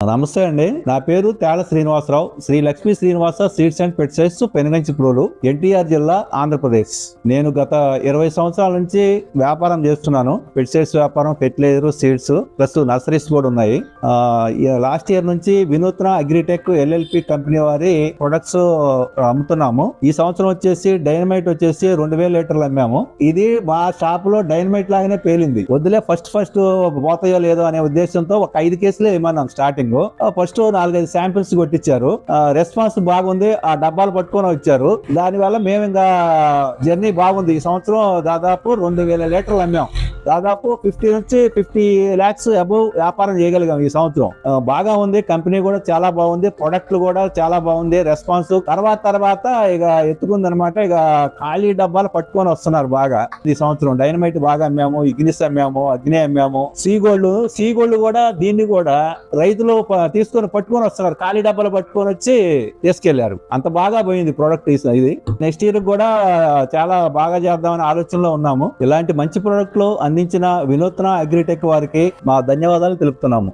నమస్తే అండి. నా పేరు Tella Srinivasarao. Shri Lakshmi Srinivasa seeds and pesticides Penuganchiprolu, NTR జిల్లా, ఆంధ్రప్రదేశ్. నేను గత 20 సంవత్సరాల నుంచి వ్యాపారం చేస్తున్నాను. పెస్టిసైడ్స్ వ్యాపారం, ఫెర్టిలైజర్, సీడ్స్ ప్లస్ నర్సరీస్ కూడా ఉన్నాయి. లాస్ట్ ఇయర్ నుంచి వినూత్న అగ్రిటెక్ ఎల్ఎల్పి కంపెనీ వారి ప్రొడక్ట్స్ అమ్ముతున్నాము. ఈ సంవత్సరం వచ్చేసి డైనమైట్ వచ్చేసి 2000 లీటర్లు అమ్మాము. ఇది మా షాప్ లో డైనమైట్ లాగానే పేలింది. వద్దులే ఫస్ట్ పోతాయో లేదో అనే ఉద్దేశంతో ఒక 5 కేసులే ఇమ్మన్నాం. స్టార్టింగ్ ఫస్ట్ 4-5 శాంపిల్స్ కొట్టించారు. రెస్పాన్స్ బాగుంది. ఆ డబ్బాలు పట్టుకొని వచ్చారు. దాని వల్ల మేము ఇంకా జర్నీ బాగుంది. ఈ సంవత్సరం దాదాపు 2000 లీటర్లు అమ్మాం. దాదాపు 50 నుంచి 50 lakhs అబౌవ్ వ్యాపారం చేయగలిగాం ఈ సంవత్సరం. బాగా ఉంది. కంపెనీ కూడా చాలా బాగుంది. ప్రొడక్ట్లు కూడా చాలా బాగుంది. రెస్పాన్స్ తర్వాత ఇక ఎత్తుకుంది అనమాట. ఇక ఖాళీ డబ్బాలు పట్టుకొని వస్తున్నారు బాగా. ఈ సంవత్సరం డైనమైట్ బాగా అమ్మాము, ఇగ్నిస్ అమ్మాము, అగ్ని అమ్మాము, సీగోల్డ్ కూడా దీన్ని కూడా రైతులు తీసుకొని పట్టుకొని వస్తున్నారు. ఖాళీ డబ్బాలు పట్టుకొని వచ్చి తీసుకెళ్లారు. అంత బాగా పోయింది ప్రోడక్ట్. ఇది నెక్స్ట్ ఇయర్ కూడా చాలా బాగా చేద్దామనే ఆలోచనలో ఉన్నాము. ఇలాంటి మంచి ప్రోడక్ట్లు అందించిన వినూత్న అగ్రిటెక్ వారికి మా ధన్యవాదాలు తెలుపుతున్నాము.